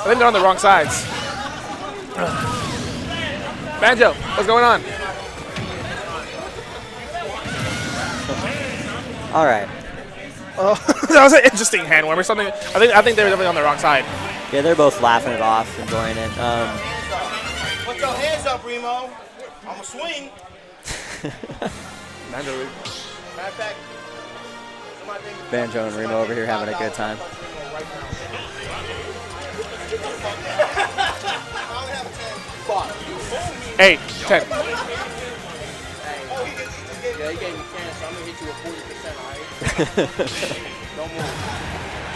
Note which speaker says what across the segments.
Speaker 1: I think they're on the wrong sides. Banjo, what's going on?
Speaker 2: All right.
Speaker 1: That was an interesting hand warm or something. I think they were definitely on the wrong side.
Speaker 2: Yeah, they're both laughing it off, enjoying it.
Speaker 3: Put your hands up, Remo. I'm a swing.
Speaker 1: Banjo.
Speaker 2: Banjo and Remo over here having a good time.
Speaker 1: Hey, 10.
Speaker 3: Yeah, he gave me 10, so I'm going to hit you with 40%, all right? Don't move.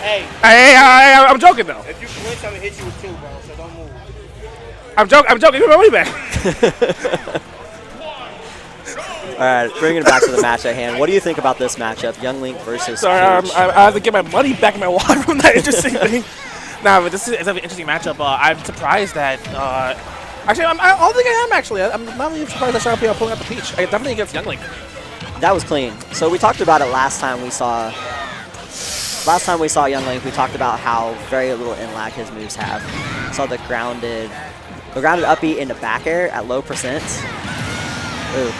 Speaker 3: Hey,
Speaker 1: I'm joking though.
Speaker 3: if you flinch, I'm going to hit you with 2, bro, so don't move.
Speaker 1: I'm joking. Give me my money back.
Speaker 2: All right, bringing it back to the match at hand. What do you think about this matchup, Young Link versus
Speaker 1: Sorry,
Speaker 2: Peach?
Speaker 1: I have to get my money back in my wallet from that interesting thing. Nah, but this is an interesting matchup. I'm surprised that. Actually, I don't think I am. Actually, I'm not really surprised that Shadow PR pulling out the Peach. I definitely against Young Link.
Speaker 2: That was clean. So we talked about it last time we saw. Last time we saw Young Link, we talked about how very little in lag his moves have. We saw the grounded up B into back air at low percent. Ooh.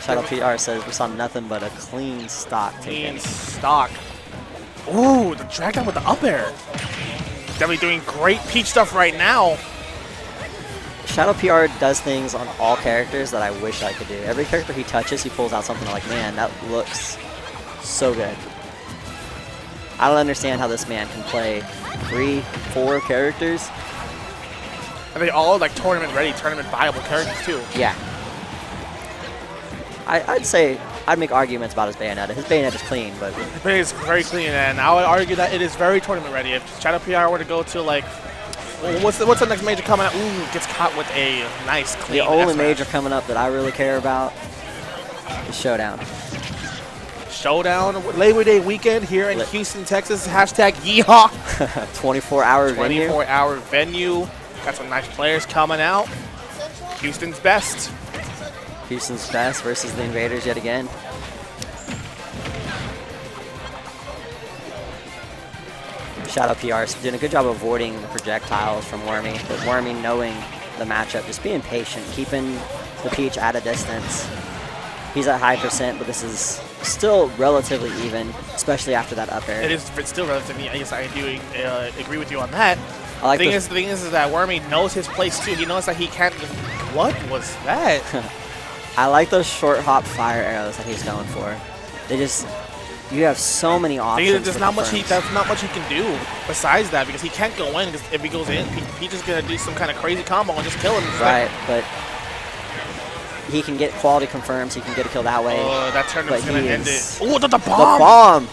Speaker 2: Shadow PR says we saw nothing but a clean stock.
Speaker 1: Clean stock. Ooh, the drag down with the up air. Definitely doing great Peach stuff right now.
Speaker 2: Shadow PR does things on all characters that I wish I could do. Every character he touches, he pulls out something like, man, that looks so good. I don't understand how this man can play 3, 4 characters.
Speaker 1: And they all like tournament ready, tournament viable characters too.
Speaker 2: Yeah. I'd say, I'd make arguments about his Bayonetta. His Bayonetta is clean, but
Speaker 1: It's very clean, and I would argue that it is very tournament ready. If Shadow PR were to go to like, what's the next major coming out? Ooh, gets caught with a nice clean.
Speaker 2: the only
Speaker 1: F-smash.
Speaker 2: major coming up that I really care about is Showdown.
Speaker 1: Showdown Labor Day weekend here in Houston, Texas. Hashtag yeehaw.
Speaker 2: 24-hour venue.
Speaker 1: 24-hour venue. Got some nice players coming out. Houston's best.
Speaker 2: Houston's best versus the Invaders yet again. Shadow PR is doing a good job of avoiding the projectiles from Wormy, but Wormy knowing the matchup, just being patient, keeping the Peach at a distance. He's at high percent, but this is still relatively even, especially after that up air.
Speaker 1: It's still relatively. I guess I do agree with you on that.
Speaker 2: I like
Speaker 1: the thing is that Wormy knows his place too. He knows that he can't. What was that?
Speaker 2: I like those short hop fire arrows that he's going for. They just, you have so many options.
Speaker 1: There's not much he can do besides that because he can't go in. Because if he goes in, he's just gonna do some kind of crazy combo and just kill him.
Speaker 2: Right, but he can get quality confirms. He can get a kill that way.
Speaker 1: Oh, that tournament's gonna end it. Oh, the bomb!
Speaker 2: The bomb!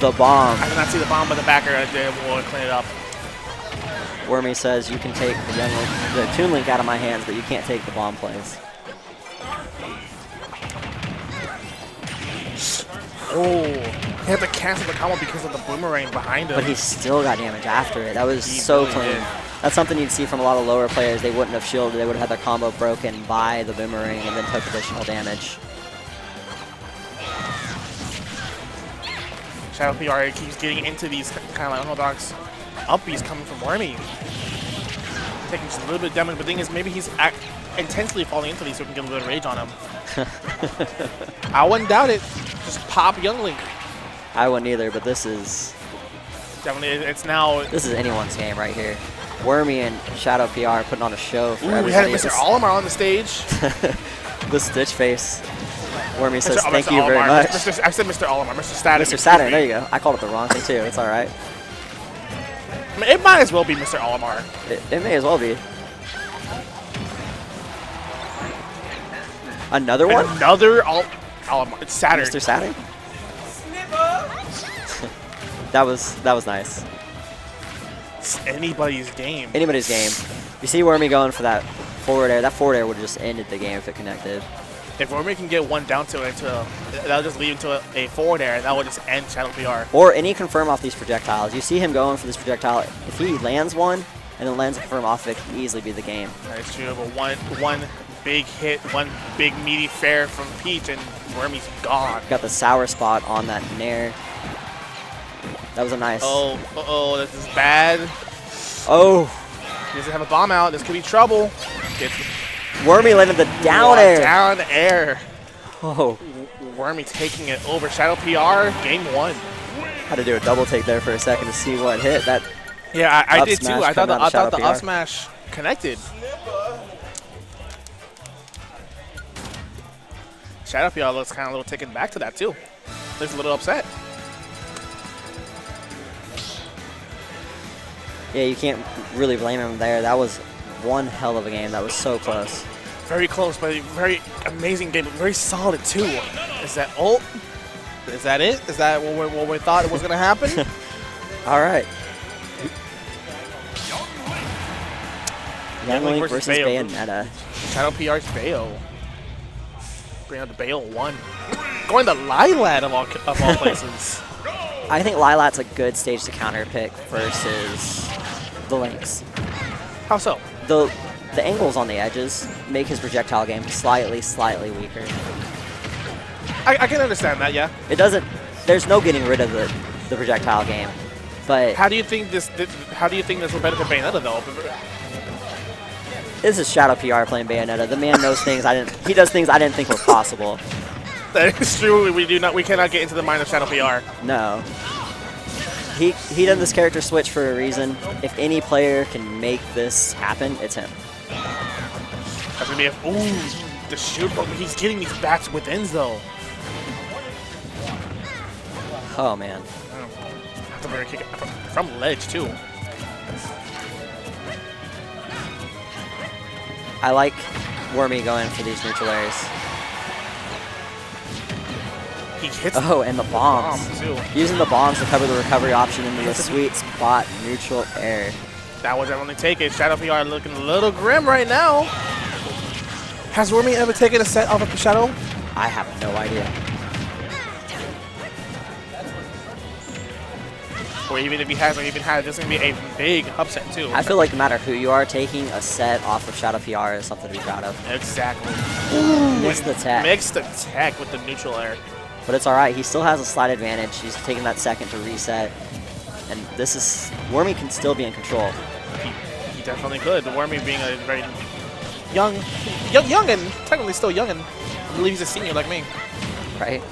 Speaker 2: The bomb.
Speaker 1: I did not see the bomb, but the backer will clean it up.
Speaker 2: Wormy says you can take the Toon Link out of my hands, but you can't take the bomb plays.
Speaker 1: Oh, he had to cancel the combo because of the boomerang behind him.
Speaker 2: But he still got damage after it. That was so
Speaker 1: really
Speaker 2: clean.
Speaker 1: did.
Speaker 2: That's something you'd see from a lot of lower players. They wouldn't have shielded. They would have had their combo broken by the boomerang and then took additional damage.
Speaker 1: Shadow PR keeps getting into these kind of like unorthodox upbeats coming from Wormy. Taking just a little bit of damage, but the thing is maybe he's intensely falling into these so we can get a little bit of rage on him. I wouldn't doubt it. Just pop Young Link.
Speaker 2: I wouldn't either, but this is
Speaker 1: Definitely, it's now.
Speaker 2: this is anyone's game right here. Wormy and Shadow PR putting on a show for
Speaker 1: Ooh, we had
Speaker 2: everybody.
Speaker 1: Mr. Olimar on the stage.
Speaker 2: The Stitch face. Wormy says,
Speaker 1: Mr.
Speaker 2: thank you
Speaker 1: Olimar.
Speaker 2: very much.
Speaker 1: I said Mr. Olimar, Mr. Saturn.
Speaker 2: Mr. Saturn, there you go. I called it the wrong thing too. It's all right.
Speaker 1: I mean, it might as well be Mr. Olimar.
Speaker 2: It may as well be. Another one?
Speaker 1: Another Olimar. It's Saturn.
Speaker 2: Mr. Saturn? that was nice.
Speaker 1: It's anybody's game.
Speaker 2: Anybody's game. You see Wormy going for that forward air. That forward air would have just ended the game if it connected.
Speaker 1: If Wormy can get one down to it, that'll just lead into a forward air, and that will just end Shadow PR.
Speaker 2: Or any confirm off these projectiles. You see him going for this projectile. If he lands one and then lands a confirm off, it can easily be the game.
Speaker 1: That's true, but one big hit, one big meaty fair from Peach, and Wormy's gone.
Speaker 2: Got the sour spot on that nair. That was a nice.
Speaker 1: Oh, this is bad.
Speaker 2: Oh,
Speaker 1: He doesn't have a bomb out. This could be trouble. Gets
Speaker 2: Wormy landed the down air.
Speaker 1: Down air.
Speaker 2: Oh,
Speaker 1: Wormy taking it over. Shadow PR, game 1.
Speaker 2: had to do a double take there for a second to see what hit. That
Speaker 1: Yeah, I
Speaker 2: Up
Speaker 1: did too.
Speaker 2: smash
Speaker 1: I thought
Speaker 2: coming out of
Speaker 1: the
Speaker 2: Shadow
Speaker 1: up
Speaker 2: PR.
Speaker 1: smash connected. Shadow PR looks kind of a little taken back to that too. Looks a little upset.
Speaker 2: Yeah, you can't really blame him there. That was one hell of a game. That was so close.
Speaker 1: Very close, but a very amazing game. Very solid too. Is that ult? Is that it? Is that what we thought was going to happen?
Speaker 2: All right.
Speaker 1: Young
Speaker 2: Young
Speaker 1: Link
Speaker 2: Link
Speaker 1: versus
Speaker 2: versus
Speaker 1: Bayo.
Speaker 2: Bayonetta.
Speaker 1: Shadow PR's Bayo. Bring out the Bayo 1. Going to Lilat of all places.
Speaker 2: I think Lilat's a good stage to counter pick versus the Lynx.
Speaker 1: How so?
Speaker 2: The angles on the edges make his projectile game slightly weaker.
Speaker 1: I can understand that, yeah.
Speaker 2: It doesn't. There's no getting rid of the projectile game, but
Speaker 1: How do you think this? How do you think this will benefit Bayonetta though?
Speaker 2: this is Shadow PR playing Bayonetta. The man knows things I didn't. He does things I didn't think were possible.
Speaker 1: That is true. We cannot get into the mind of Shadow PR.
Speaker 2: No. He done this character switch for a reason. If any player can make this happen, it's him.
Speaker 1: That's gonna be the shoot. But he's getting these bats withins though.
Speaker 2: Oh man.
Speaker 1: That's a very kick from ledge too.
Speaker 2: I like Wormy going for these neutral airs.
Speaker 1: He hits
Speaker 2: Oh, and the bombs.
Speaker 1: bombs too.
Speaker 2: Using the bombs to cover the recovery option into the sweet spot neutral air.
Speaker 1: That was only take it. Shadow PR looking a little grim right now. Has Wormy ever taken a set off of Shadow?
Speaker 2: I have no idea.
Speaker 1: Or even if he has, or even had, this is gonna be a big upset too.
Speaker 2: I feel like no matter who you are, taking a set off of Shadow PR is something to be proud of.
Speaker 1: Exactly.
Speaker 2: Mixed the tech.
Speaker 1: Mixed the tech with the neutral air.
Speaker 2: But it's all right. He still has a slight advantage. He's taking that second to reset. And this is... Wormy can still be in control.
Speaker 1: He definitely could. The Wormy being a very young and technically still young, and I believe he's a senior like me.
Speaker 2: Right?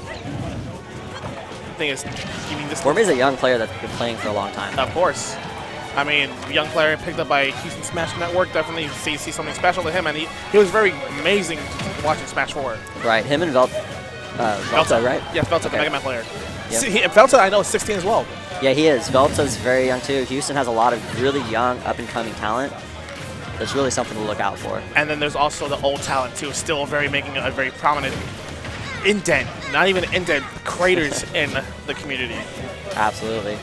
Speaker 1: Thing is, you mean this?
Speaker 2: Wormy's a young player that's been playing for a long time.
Speaker 1: Of course. I mean, young player picked up by Houston Smash Network. Definitely see something special to him, and he was very amazing watching Smash 4.
Speaker 2: Right. Him and Velta, right?
Speaker 1: Yeah, Velta,
Speaker 2: Okay.
Speaker 1: the Mega Man player.
Speaker 2: Yep.
Speaker 1: See, Velta, I know, is 16 as well.
Speaker 2: Yeah, he is. Velta's very young, too. Houston has a lot of really young, up-and-coming talent. That's really something to look out for.
Speaker 1: And then there's also the old talent, too, still making a very prominent indent, not even indent, craters in the community.
Speaker 2: Absolutely.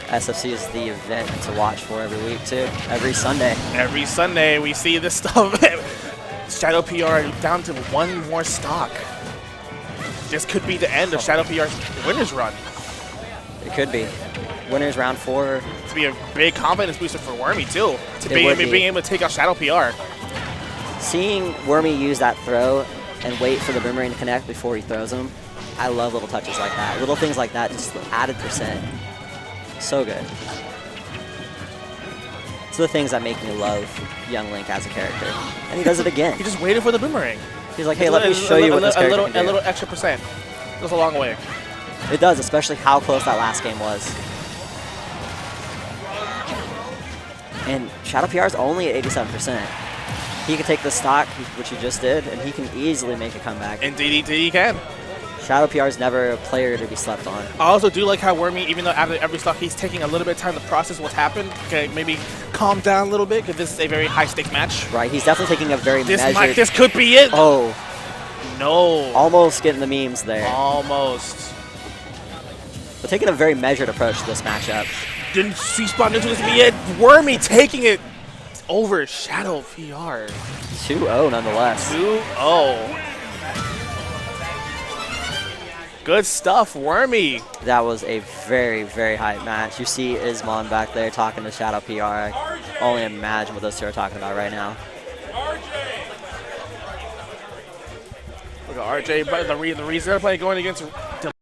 Speaker 2: SFC is the event to watch for every week, too. Every Sunday.
Speaker 1: Every Sunday, we see this stuff. Shadow PR down to one more stock. This could be the end of Shadow PR's winner's run.
Speaker 2: It could be. Winners round 4.
Speaker 1: To be a big confidence booster for Wormy, too. To
Speaker 2: It would be.
Speaker 1: being able to take out Shadow PR.
Speaker 2: Seeing Wormy use that throw and wait for the boomerang to connect before he throws them, I love little touches like that. Little things like that, just added percent. So good. It's the things that make me love Young Link as a character. And he does it again.
Speaker 1: He just waited for the boomerang.
Speaker 2: He's like, hey, let me show you what this character can do.
Speaker 1: A little extra percent. Goes a long way.
Speaker 2: It does, especially how close that last game was. And Shadow PR is only at 87%. He can take the stock, which he just did, and he can easily make a comeback.
Speaker 1: Indeed, he can.
Speaker 2: Shadow PR is never a player to be slept on.
Speaker 1: I also do like how Wormy, even though after every stock, he's taking a little bit of time to process what's happened. Okay, maybe calm down a little bit, because this is a very high-stakes match.
Speaker 2: Right, he's definitely taking a very measured...
Speaker 1: This could be it.
Speaker 2: Oh,
Speaker 1: No.
Speaker 2: almost getting the memes there.
Speaker 1: Almost.
Speaker 2: But taking a very measured approach to this matchup.
Speaker 1: Didn't see spot into this be it. Wormy taking it over Shadow PR.
Speaker 2: 2-0 nonetheless.
Speaker 1: 2-0. Good stuff, Wormy.
Speaker 2: That was a very, very hype match. You see Ismon back there talking to Shadow PR. I only imagine what those two are talking about right now.
Speaker 1: Look at RJ, but the reason they're playing going against